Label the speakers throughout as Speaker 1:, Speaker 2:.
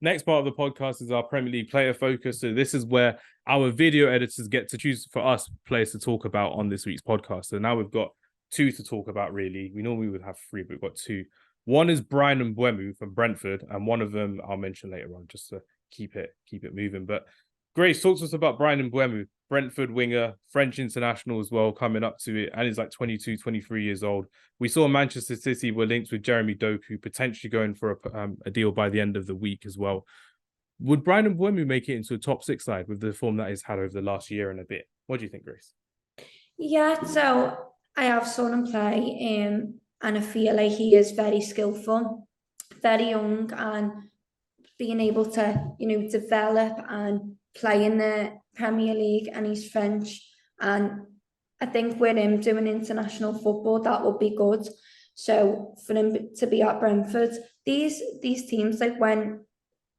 Speaker 1: Next part of the podcast is our Premier League player focus. So this is where our video editors get to choose for us players to talk about on this week's podcast. So now we've got two to talk about, really. We normally would have three, but we've got two. One is Bryan Mbuemo from Brentford, and one of them I'll mention later on just to keep it moving. But Grace, talk to us about Bryan Mbuemo, Brentford winger, French international as well, coming up to it, and he's like 22, 23 years old. We saw Manchester City were linked with Jeremy Doku, potentially going for a deal by the end of the week as well. Would Bryan Mbuemo make it into a top six side with the form that he's had over the last year and a bit? What do you think, Grace?
Speaker 2: Yeah, so I have seen him play, and I feel like he is very skillful, very young, and being able to, develop and play in the Premier League, and he's French. And I think with him doing international football, that would be good. So for him to be at Brentford, these teams, like when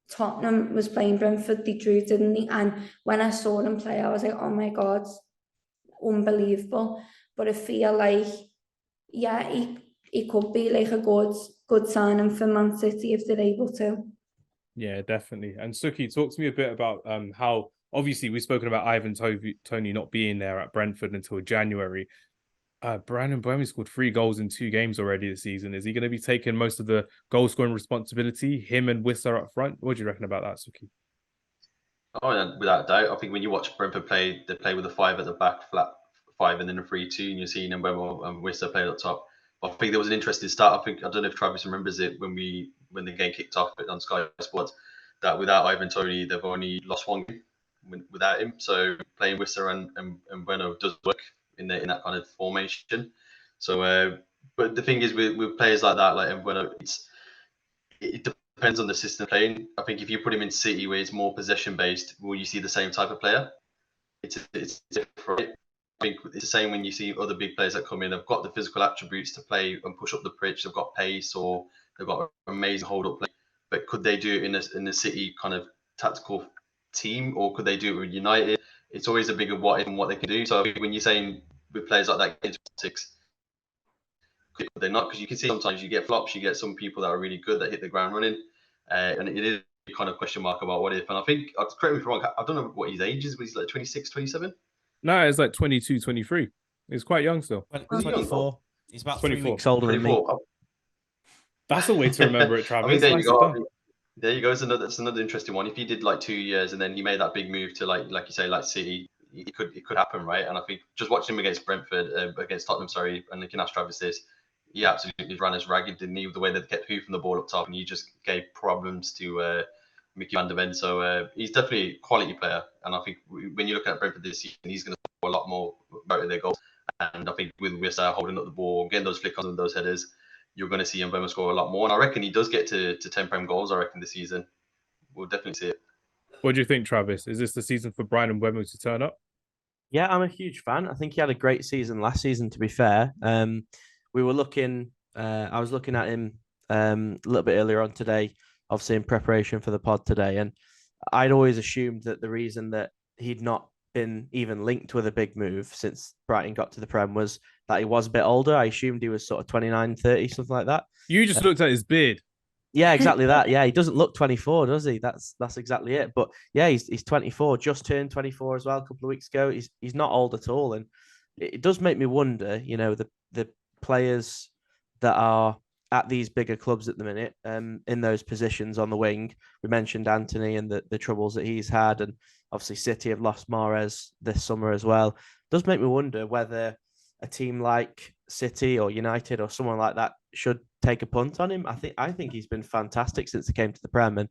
Speaker 2: Tottenham was playing Brentford, they drew, didn't they? And when I saw them play, I was like, oh my God, unbelievable. But I feel like, yeah, he could be like a good signing for Man City if they're able to.
Speaker 1: Yeah, definitely. And Sukhi, talk to me a bit about how, obviously, we've spoken about Ivan Toney not being there at Brentford until January. Bryan Mbuemo scored 3 goals in 2 games already this season. Is he going to be taking most of the goal scoring responsibility? Him and Wissa up front? What do you reckon about that, Sukhi?
Speaker 3: Oh, yeah, without doubt. I think when you watch Brentford play, they play with a 5 at the back, flat 5, and then a 3-2, and you're seeing Mbuemo and Wissa play up top. But I think there was an interesting start. I don't know if Travis remembers it when the game kicked off on Sky Sports, that without Ivan Toney, they've only lost 1 game without him. So playing Wissa and Mbuemo does work in that kind of formation. So, but the thing is with players like that, like Mbuemo, it depends on the system playing. I think if you put him in City where it's more possession based, will you see the same type of player? It's different. I think it's the same when you see other big players that come in. They've got the physical attributes to play and push up the pitch. They've got pace, or they've got amazing hold up play. But could they do it in a City kind of tactical team, or could they do it with United? It's always a bigger what if and what they can do. So when you're saying with players like that, into 6, they're not, because you can see sometimes you get flops, you get some people that are really good that hit the ground running, and it is a kind of question mark about what if. And I think, correct me if I'm wrong, I don't know what his age is, but he's like 26, 27?
Speaker 1: No, it's like 22, 23. He's quite young still.
Speaker 4: 24. He's about
Speaker 1: 24.
Speaker 4: 3 weeks older 24. Than me.
Speaker 1: That's a way to remember it, Travis.
Speaker 3: I mean, there you go. There you go. That's another interesting one. If he did like 2 years and then he made that big move to like you say, like City, it could happen, right? And I think just watching him against against Tottenham, and you can ask Travis this, he absolutely ran us ragged, didn't he? The way they kept hoofing the ball up top, and he just gave problems to Mickey van der Ven. So he's definitely a quality player, and I think when you look at Brentford this season, he's going to score a lot more out of their goals. And I think with Wissa holding up the ball, getting those flick-ons and those headers, you're going to see Mbuemo score a lot more. And I reckon he does get to 10 Prem goals, I reckon, this season. We'll definitely see it.
Speaker 1: What do you think, Travis? Is this the season for Bryan Mbuemo to turn up?
Speaker 4: Yeah, I'm a huge fan. I think he had a great season last season, to be fair. We were looking, I was looking at him a little bit earlier on today, obviously in preparation for the pod today. And I'd always assumed that the reason that he'd not been even linked with a big move since Brighton got to the Prem was that he was a bit older. I assumed he was sort of 29, 30, something like that.
Speaker 1: You just looked at his beard.
Speaker 4: Yeah, exactly that. Yeah, he doesn't look 24, does he? That's exactly it. But yeah, he's 24, just turned 24 as well a couple of weeks ago. He's not old at all. And it does make me wonder, the players that are at these bigger clubs at the minute, in those positions on the wing. We mentioned Anthony and the troubles that he's had, and obviously City have lost Mahrez this summer as well. It does make me wonder whether a team like City or United or someone like that should take a punt on him. I think he's been fantastic since he came to the Prem, and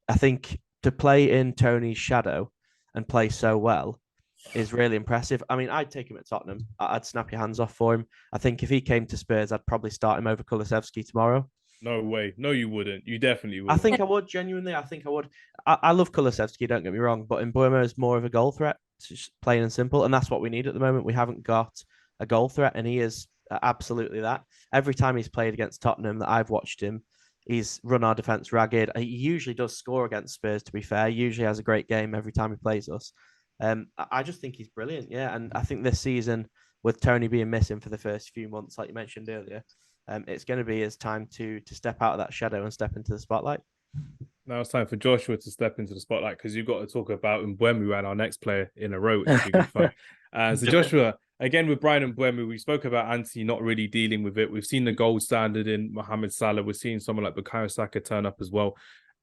Speaker 4: I think to play in Tony's shadow and play so well is really impressive. I mean, I'd take him at Tottenham. I'd snap your hands off for him. I think if he came to Spurs, I'd probably start him over Kulusevski tomorrow.
Speaker 1: No way. No, you wouldn't. You definitely would.
Speaker 4: I think I would, genuinely. I think I would. I love Kulusevski, don't get me wrong, but Mbuemo is more of a goal threat. It's just plain and simple, and that's what we need at the moment. We haven't got a goal threat, and he is absolutely that. Every time he's played against Tottenham that I've watched him, he's run our defence ragged. He usually does score against Spurs, to be fair. He usually has a great game every time he plays us. I just think he's brilliant, yeah. And I think this season, with Tony being missing for the first few months, like you mentioned earlier, it's going to be his time to step out of that shadow and step into the spotlight.
Speaker 1: Now it's time for Joshua to step into the spotlight because you've got to talk about Mbuemo and our next player in a row, which will be good fun. So Joshua, again with Bryan Mbuemo, we spoke about Anthony not really dealing with it. We've seen the gold standard in Mohamed Salah. We're seeing someone like Bukayo Saka turn up as well.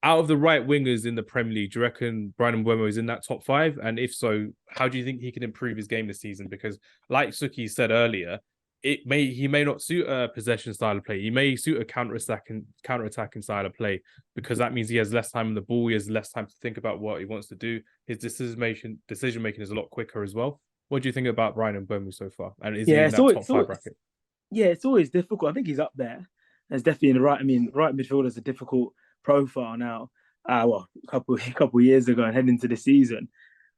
Speaker 1: Out of the right wingers in the Premier League, do you reckon Bryan Mbuemo is in that top 5? And if so, how do you think he can improve his game this season? Because like Sukhi said earlier, he may not suit a possession style of play. He may suit a counter-attacking style of play because that means he has less time on the ball. He has less time to think about what he wants to do. His decision making is a lot quicker as well. What do you think about Bryan Mbuemo so far? And is he in that top 5 bracket?
Speaker 5: Yeah, it's always difficult. I think he's up there. It's definitely in the right. I mean, right midfielder is a difficult profile now. A couple of years ago and heading into the season,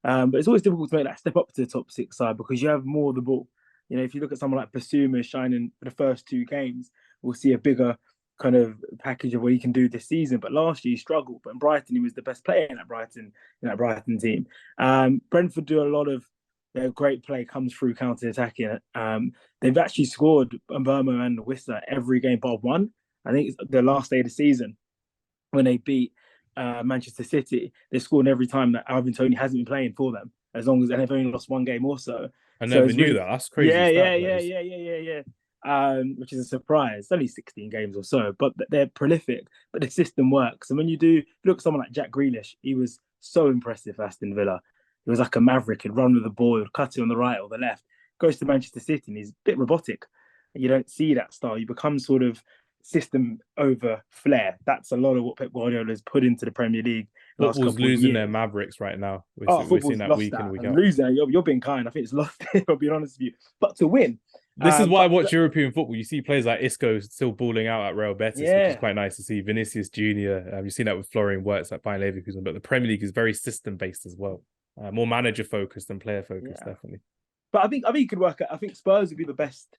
Speaker 5: but it's always difficult to make that step up to the top 6 side because you have more of the ball. You know, if you look at someone like Basuma shining for the first 2 games, we'll see a bigger kind of package of what he can do this season. But last year he struggled. But in Brighton, he was the best player in that Brighton team. Brentford do a lot of their great play comes through counter-attacking. They've actually scored Mbuemo and Wissa every game but one. I think it's the last day of the season when they beat Manchester City. They scored every time that Ivan Toney hasn't been playing for them, and they've only lost 1 game also.
Speaker 1: I never knew that. That's crazy.
Speaker 5: Yeah. Which is a surprise. It's only 16 games or so, but they're prolific. But the system works. And when you look at someone like Jack Grealish, he was so impressive for Aston Villa. He was like a maverick. He'd run with the ball, he'd cut it on the right or the left. Goes to Manchester City and he's a bit robotic. And you don't see that style. You become sort of system over flair. That's a lot of what Pep Guardiola has put into the Premier League.
Speaker 1: Football's losing their mavericks right now. We're seeing that week in, week out.
Speaker 5: Losing, you're being kind. I think it's lost it, I'll be honest with you. But to win.
Speaker 1: This is why I watch European football. You see players like Isco still balling out at Real Betis, which is quite nice to see. Vinicius Jr. You've seen that with Florian Wirtz at Bayern Leverkusen. But the Premier League is very system-based as well. More manager-focused than player-focused, definitely.
Speaker 5: But I think he could work out. I think Spurs would be the best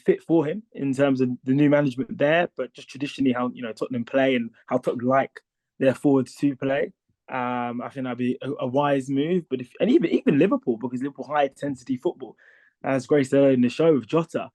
Speaker 5: fit for him in terms of the new management there, but just traditionally how Tottenham play and how Tottenham like their forwards to play. I think that'd be a wise move. But even Liverpool, because Liverpool high intensity football, as Grace said in the show with Jota,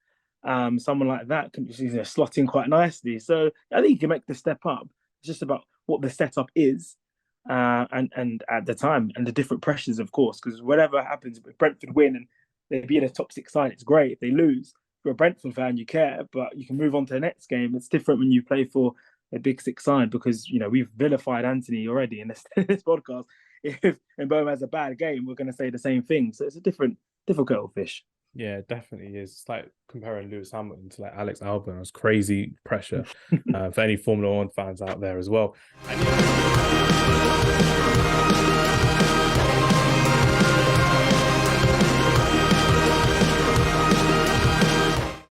Speaker 5: someone like that can slot in quite nicely. So I think he can make the step up. It's just about what the setup is. And at the time and the different pressures, of course, because whatever happens, if Brentford win and they be in a top 6 side, it's great. If they lose, if you're a Brentford fan, you care, but you can move on to the next game. It's different when you play for a big 6 side because we've vilified Anthony already in this podcast. If Mbuemo has a bad game, we're going to say the same thing. So it's a different kettle of fish.
Speaker 1: Yeah, it definitely is. It's like comparing Lewis Hamilton to like Alex Albon. It's crazy pressure for any Formula One fans out there as well.